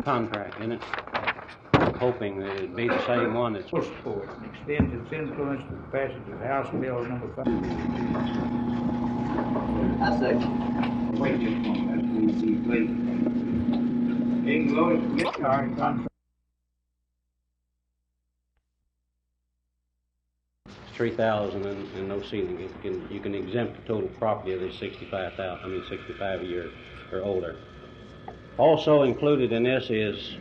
Contract, isn't it? Hoping that it'd be the same one that's support extends its influence to the passage of House Bill number 5. I second. Wait just a moment. That's the King Lloyd. All right, contract. 3,000 and no ceiling. You can exempt the total property of this 65 a year or older. Also included in this is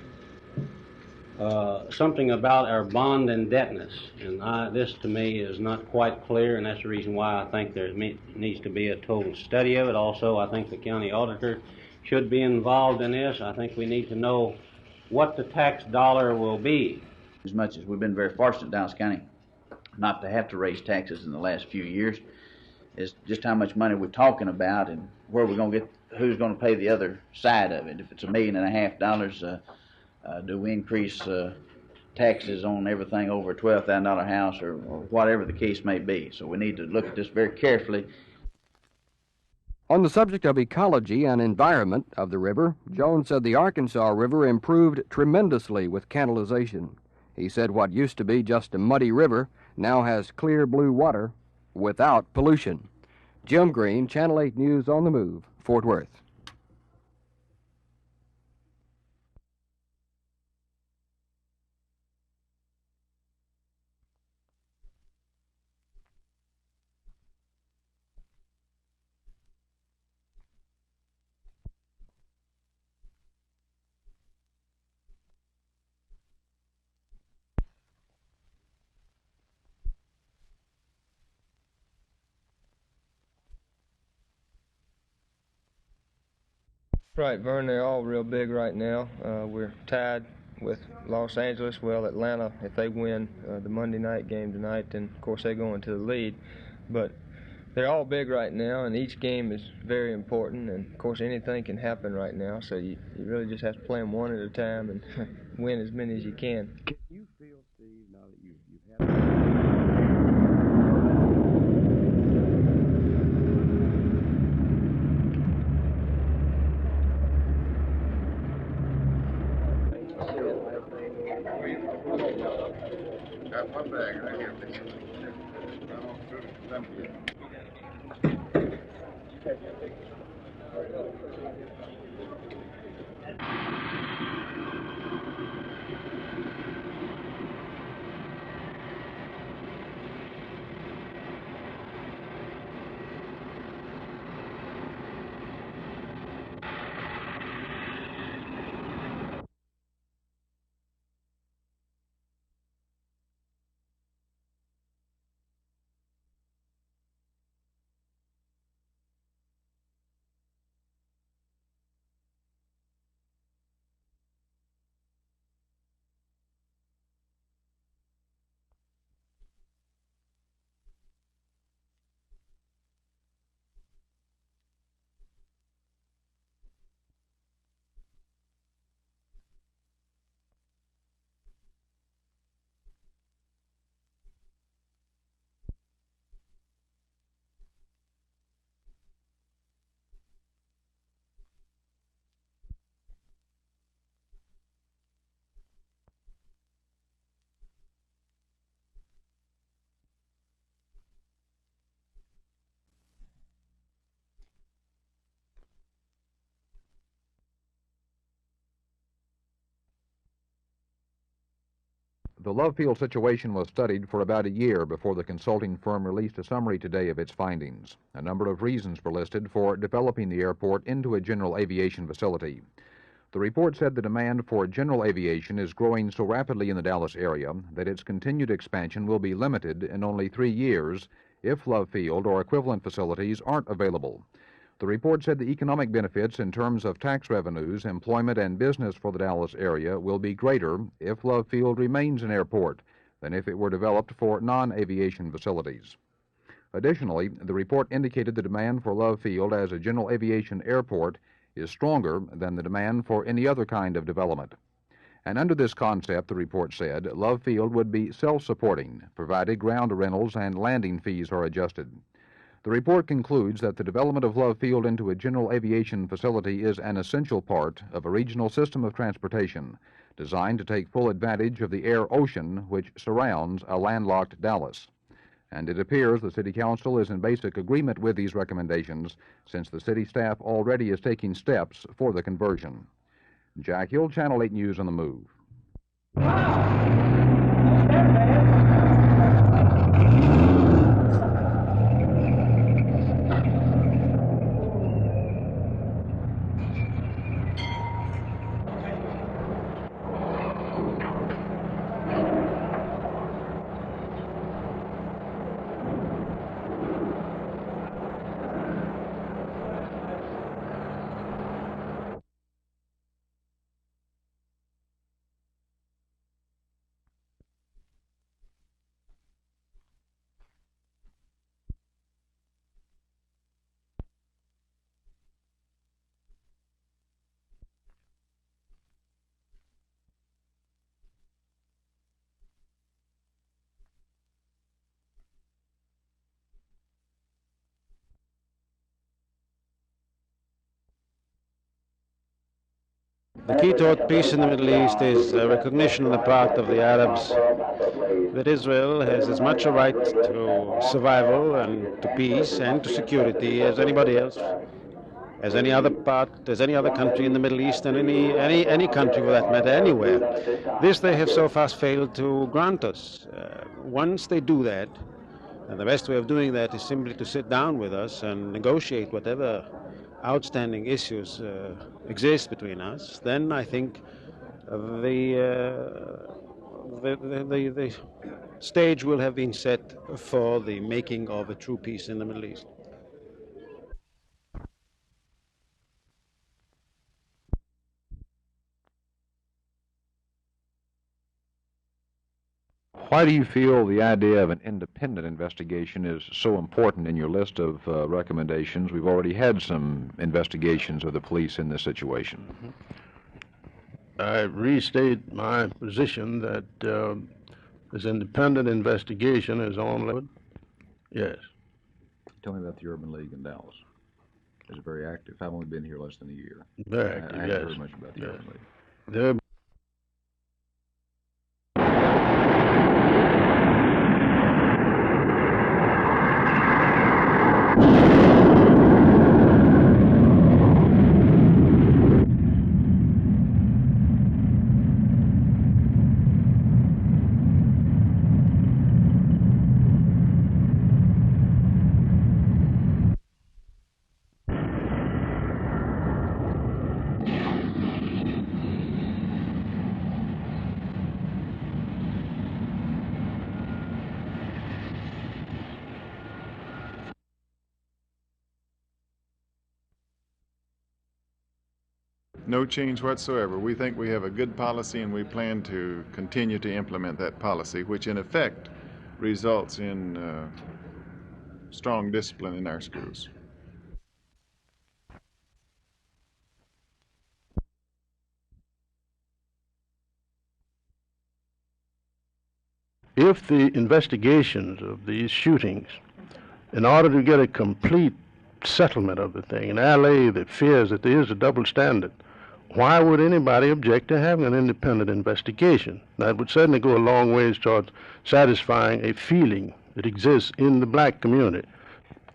something about our bond indebtedness, and this to me is not quite clear, and that's the reason why I think there needs to be a total study of it. Also, I think the county auditor should be involved in this. I think we need to know what the tax dollar will be. As much as we've been very fortunate in Dallas County not to have to raise taxes in the last few years, is just how much money we're talking about and where we're going to get, who's going to pay the other side of it. If it's $1.5 million, do we increase taxes on everything over a $12,000 house or whatever the case may be? So we need to look at this very carefully. On the subject of ecology and environment of the river, Jones said the Arkansas River improved tremendously with canalization. He said what used to be just a muddy river now has clear blue water without pollution. Jim Green, Channel 8 News on the Move, Fort Worth. Right, Verne, they're all real big right now. We're tied with Los Angeles. Well, Atlanta, if they win the Monday night game tonight, then of course they go into the lead. But they're all big right now, and each game is very important. And of course, anything can happen right now. So you really just have to play them one at a time and win as many as you can. Can you feel, Steve, now that you've had... Got my bag right here. The Love Field situation was studied for about a year before the consulting firm released a summary today of its findings. A number of reasons were listed for developing the airport into a general aviation facility. The report said the demand for general aviation is growing so rapidly in the Dallas area that its continued expansion will be limited in only 3 years if Love Field or equivalent facilities aren't available. The report said the economic benefits in terms of tax revenues, employment, and business for the Dallas area will be greater if Love Field remains an airport than if it were developed for non-aviation facilities. Additionally, the report indicated the demand for Love Field as a general aviation airport is stronger than the demand for any other kind of development. And under this concept, the report said, Love Field would be self-supporting, provided ground rentals and landing fees are adjusted. The report concludes that the development of Love Field into a general aviation facility is an essential part of a regional system of transportation designed to take full advantage of the air ocean which surrounds a landlocked Dallas. And it appears the City Council is in basic agreement with these recommendations, since the city staff already is taking steps for the conversion. Jack Hill, Channel 8 News on the Move. The key to peace in the Middle East is a recognition on the part of the Arabs that Israel has as much a right to survival and to peace and to security as anybody else, as any other country in the Middle East, and any country for that matter anywhere. This they have so far failed to grant us. Once they do that, and the best way of doing that is simply to sit down with us and negotiate whatever outstanding issues exist between us, then I think the stage will have been set for the making of a true peace in the Middle East. Why do you feel the idea of an independent investigation is so important in your list of recommendations? We've already had some investigations of the police in this situation. I restate my position that this independent investigation is on. Yes. Tell me about the Urban League in Dallas. It's very active. I've only been here less than a year. Very active, I haven't heard much about the Urban League. No change whatsoever. We think we have a good policy, and we plan to continue to implement that policy, which in effect results in strong discipline in our schools. If the investigations of these shootings, in order to get a complete settlement of the thing and allay the fears that there is a double standard, why would anybody object to having an independent investigation? That would certainly go a long ways towards satisfying a feeling that exists in the black community.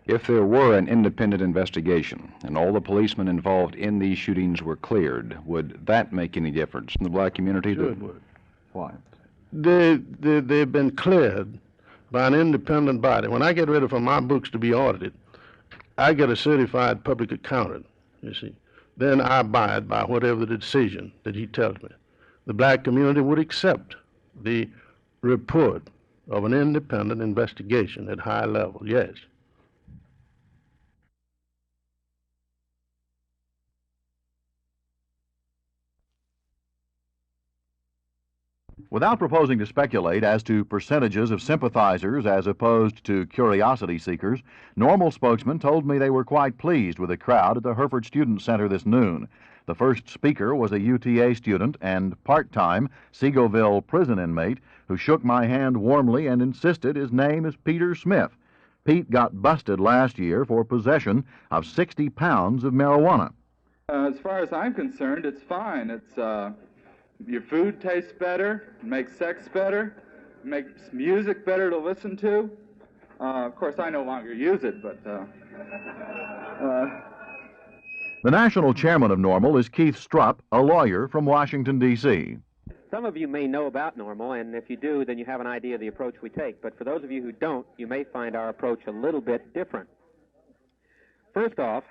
If there were an independent investigation and all the policemen involved in these shootings were cleared, would that make any difference in the black community? Sure it would. Why? They've been cleared by an independent body. When I get ready for my books to be audited, I get a certified public accountant, you see. Then I abide by whatever the decision that he tells me. The black community would accept the report of an independent investigation at high level, yes. Without proposing to speculate as to percentages of sympathizers as opposed to curiosity seekers, Normal spokesman told me they were quite pleased with the crowd at the Hereford Student Center this noon. The first speaker was a UTA student and part-time Seagoville prison inmate who shook my hand warmly and insisted his name is Peter Smith. Pete got busted last year for possession of 60 pounds of marijuana. As far as I'm concerned, it's fine. It's your food tastes better, makes sex better, makes music better to listen to. Of course, I no longer use it, but The national chairman of NORML is Keith Strupp, a lawyer from Washington, D.C. Some of you may know about NORML, and if you do, then you have an idea of the approach we take. But for those of you who don't, you may find our approach a little bit different. First off,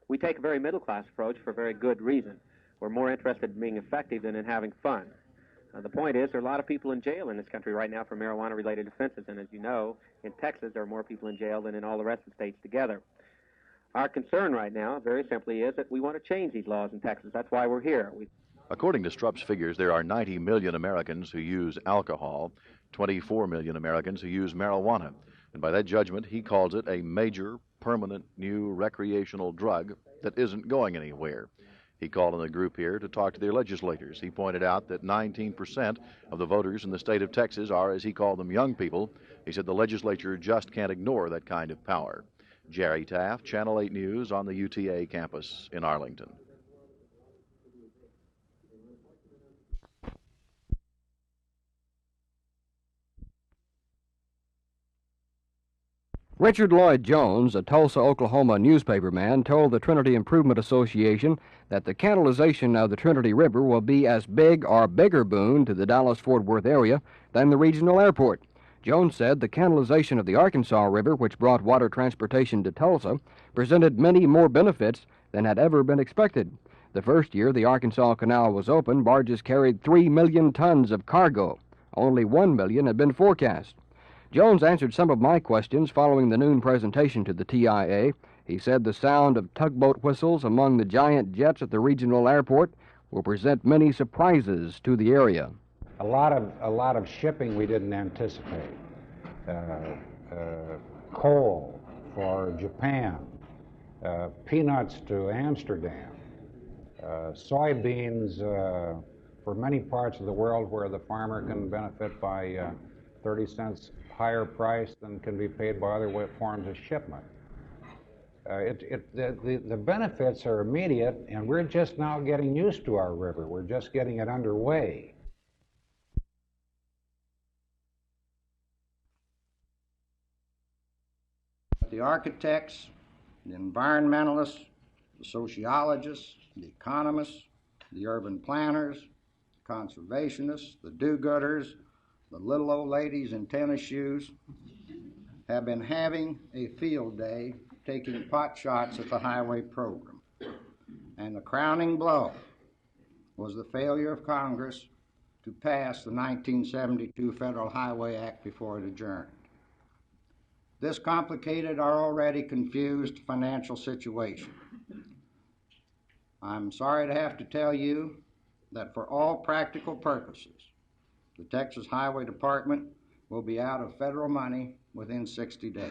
we take a very middle-class approach for a very good reason. We're more interested in being effective than in having fun. The point is, there are a lot of people in jail in this country right now for marijuana-related offenses, and as you know, in Texas there are more people in jail than in all the rest of the states together. Our concern right now, very simply, is that we want to change these laws in Texas. That's why we're here. According to Strupp's figures, there are 90 million Americans who use alcohol, 24 million Americans who use marijuana. And by that judgment, he calls it a major, permanent, new recreational drug that isn't going anywhere. He called on the group here to talk to their legislators. He pointed out that 19% of the voters in the state of Texas are, as he called them, young people. He said the legislature just can't ignore that kind of power. Jerry Taff, Channel 8 News on the UTA campus in Arlington. Richard Lloyd Jones, a Tulsa, Oklahoma newspaperman, told the Trinity Improvement Association that the canalization of the Trinity River will be as big or bigger boon to the Dallas-Fort Worth area than the regional airport. Jones said the canalization of the Arkansas River, which brought water transportation to Tulsa, presented many more benefits than had ever been expected. The first year the Arkansas Canal was open, barges carried 3 million tons of cargo. Only 1 million had been forecast. Jones answered some of my questions following the noon presentation to the TIA. He said the sound of tugboat whistles among the giant jets at the regional airport will present many surprises to the area. A lot of shipping we didn't anticipate. Coal for Japan, peanuts to Amsterdam, soybeans for many parts of the world where the farmer can benefit by 30 cents higher price than can be paid by other forms of shipment. The benefits are immediate, and we're just now getting used to our river. We're just getting it underway. The architects, the environmentalists, the sociologists, the economists, the urban planners, the conservationists, the do-gooders, the little old ladies in tennis shoes have been having a field day taking pot shots at the highway program. And the crowning blow was the failure of Congress to pass the 1972 Federal Highway Act before it adjourned. This complicated our already confused financial situation. I'm sorry to have to tell you that for all practical purposes, the Texas Highway Department will be out of federal money within 60 days.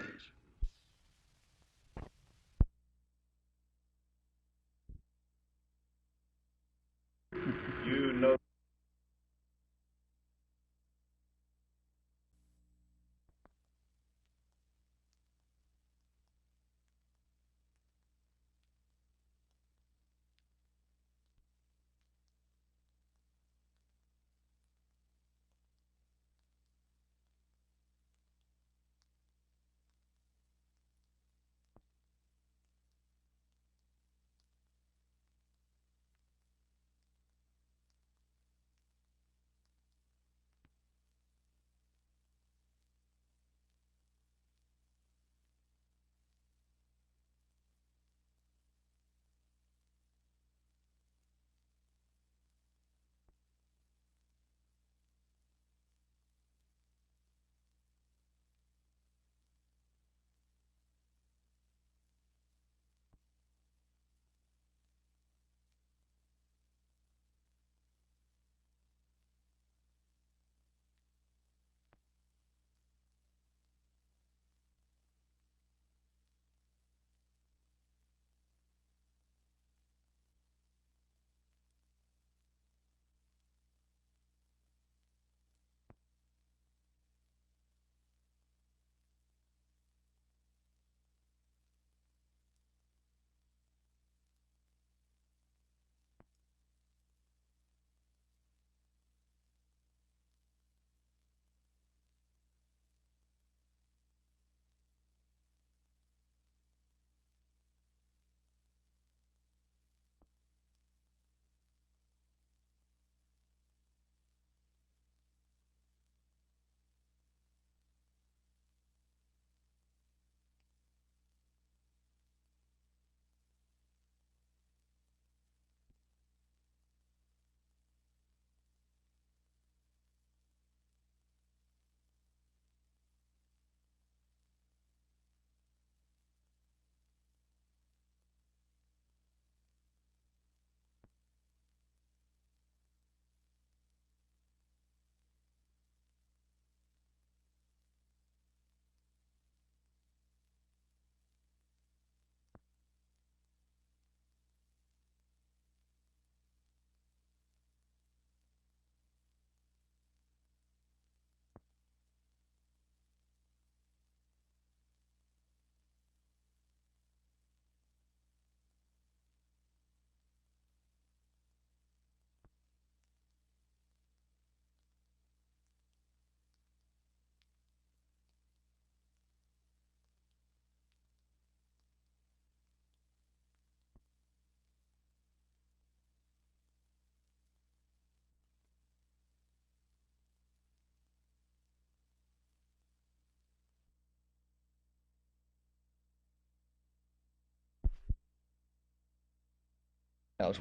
You know.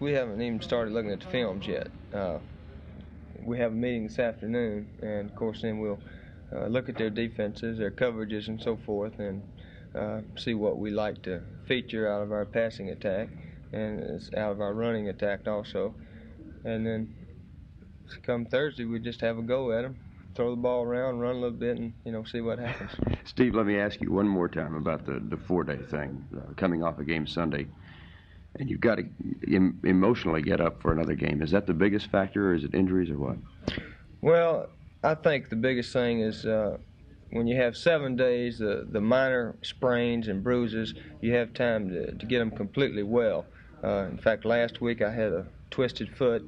We haven't even started looking at the films yet. We have a meeting this afternoon, and of course then we'll look at their defenses, their coverages, and so forth, and see what we like to feature out of our passing attack and out of our running attack also. And then come Thursday, we just have a go at them, throw the ball around, run a little bit, and see what happens. Steve, let me ask you one more time about the 4-day thing, coming off a game Sunday. And you've got to emotionally get up for another game. Is that the biggest factor, or is it injuries, or what? Well, I think the biggest thing is when you have 7 days, the minor sprains and bruises, you have time to get them completely well. In fact, last week I had a twisted foot,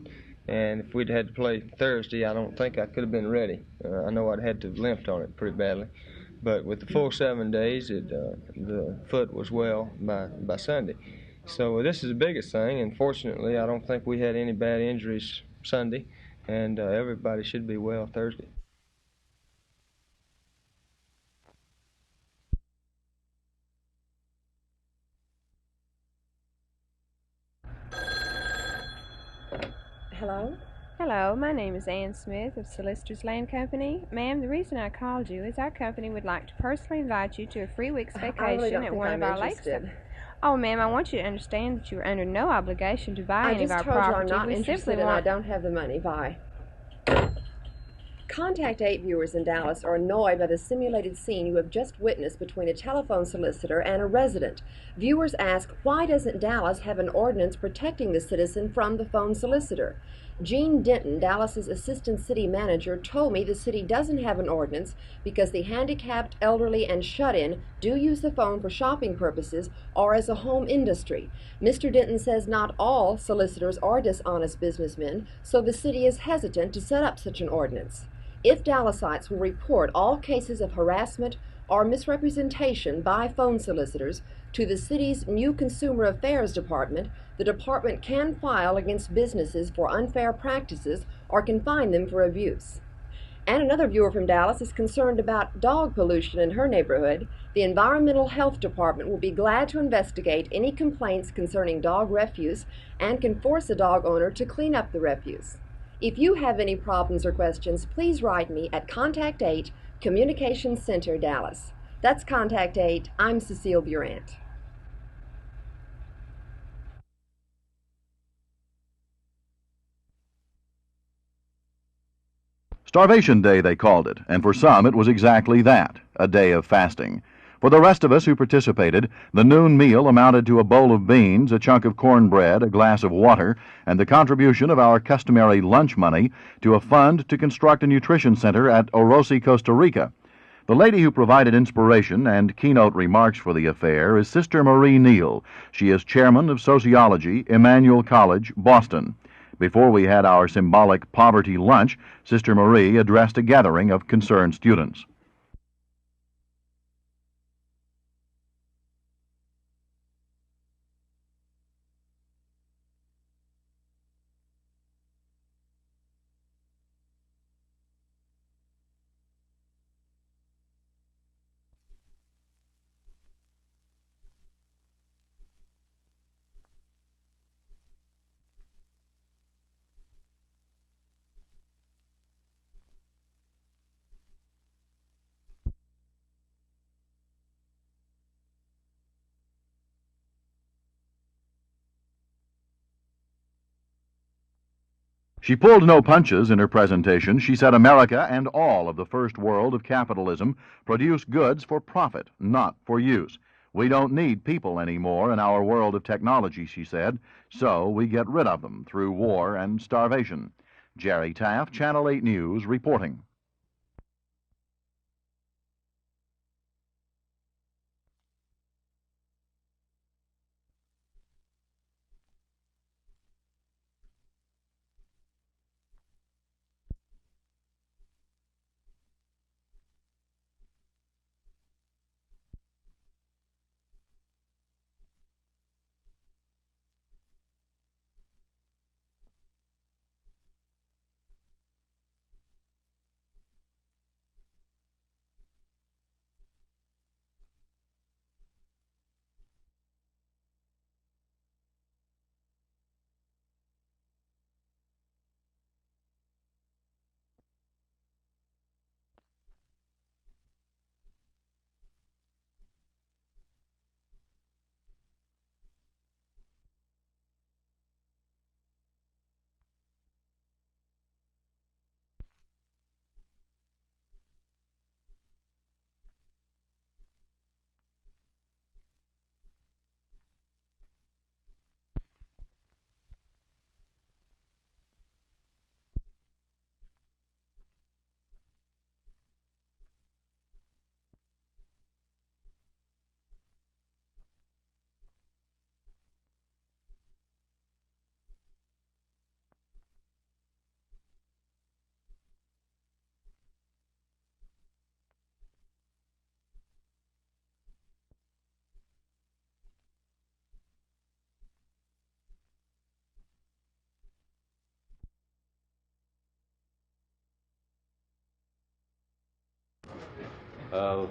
and if we'd had to play Thursday, I don't think I could have been ready. I know I'd had to have limped on it pretty badly. But with the full 7 days, the foot was well by Sunday. So this is the biggest thing, and fortunately I don't think we had any bad injuries Sunday, and everybody should be well Thursday. Hello? Hello, my name is Ann Smith of Solicitor's Land Company. Ma'am, the reason I called you is our company would like to personally invite you to a free week's vacation at one of our lakes. Oh, ma'am, I want you to understand that you are under no obligation to buy any of our property. I just told you I'm not interested and I don't have the money. Bye. Contact 8 viewers in Dallas are annoyed by the simulated scene you have just witnessed between a telephone solicitor and a resident. Viewers ask, why doesn't Dallas have an ordinance protecting the citizen from the phone solicitor? Gene Denton, Dallas's assistant city manager, told me the city doesn't have an ordinance because the handicapped, elderly, and shut-in do use the phone for shopping purposes or as a home industry. Mr. Denton says not all solicitors are dishonest businessmen, so the city is hesitant to set up such an ordinance. If Dallasites will report all cases of harassment or misrepresentation by phone solicitors to the city's new Consumer Affairs Department, the department can file against businesses for unfair practices or can fine them for abuse. And another viewer from Dallas is concerned about dog pollution in her neighborhood. The Environmental Health Department will be glad to investigate any complaints concerning dog refuse and can force a dog owner to clean up the refuse. If you have any problems or questions, please write me at Contact 8, Communications Center, Dallas. That's Contact 8. I'm Cecile Burant. Starvation Day, they called it, and for some it was exactly that, a day of fasting. For the rest of us who participated, the noon meal amounted to a bowl of beans, a chunk of cornbread, a glass of water, and the contribution of our customary lunch money to a fund to construct a nutrition center at Orosi, Costa Rica. The lady who provided inspiration and keynote remarks for the affair is Sister Marie Neal. She is chairman of sociology, Emmanuel College, Boston. Before we had our symbolic poverty lunch, Sister Marie addressed a gathering of concerned students. She pulled no punches in her presentation. She said America and all of the first world of capitalism produce goods for profit, not for use. We don't need people anymore in our world of technology, she said, so we get rid of them through war and starvation. Jerry Taff, Channel 8 News, reporting. of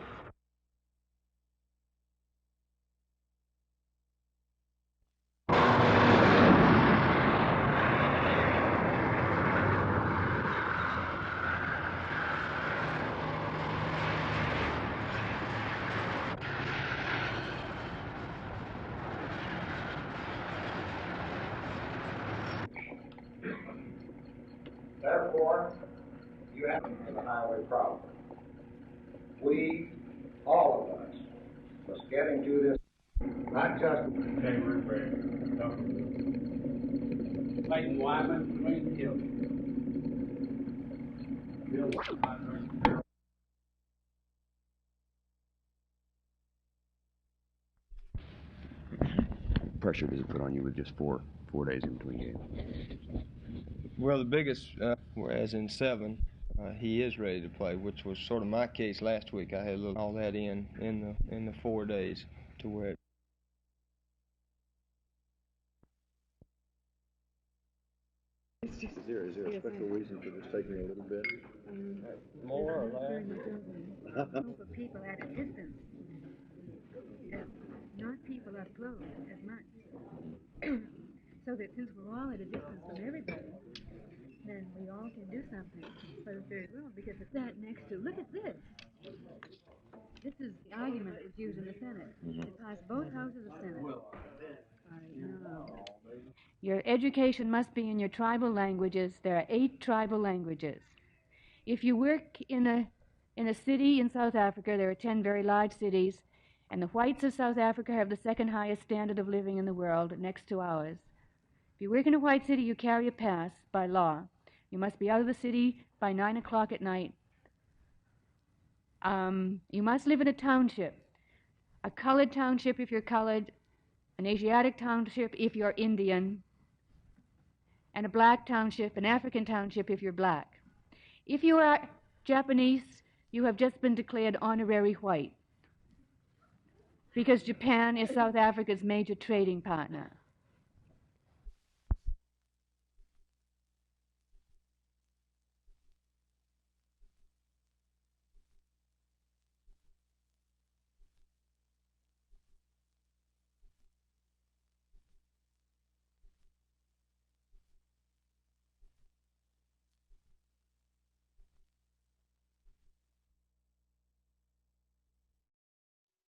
Therefore, you have the highway problem. We, all of us, must get into this, not just Clayton Wyman, Green Hill. Pressure does it put on you with just four days in between games? Well, the biggest, as in 7, he is ready to play, which was sort of my case last week. I had a little all that in the 4 days to where. Is there a special reason for this taking a little bit? More or less? A group of people at a distance. Not people up close as much. So that since we're all at a distance from everybody, then we all can do something for the third world, because it's that next to, look at this. This is the argument that was used in the Senate. It passed both houses of Senate. Your education must be in your tribal languages. There are 8 tribal languages. If you work in a city in South Africa, there are 10 very large cities, and the whites of South Africa have the second highest standard of living in the world, next to ours. If you work in a white city, you carry a pass by law. You must be out of the city by 9 o'clock at night. You must live in a township, a colored township if you're colored, an Asiatic township if you're Indian, and a black township, an African township if you're black. If you are Japanese, you have just been declared honorary white, because Japan is South Africa's major trading partner.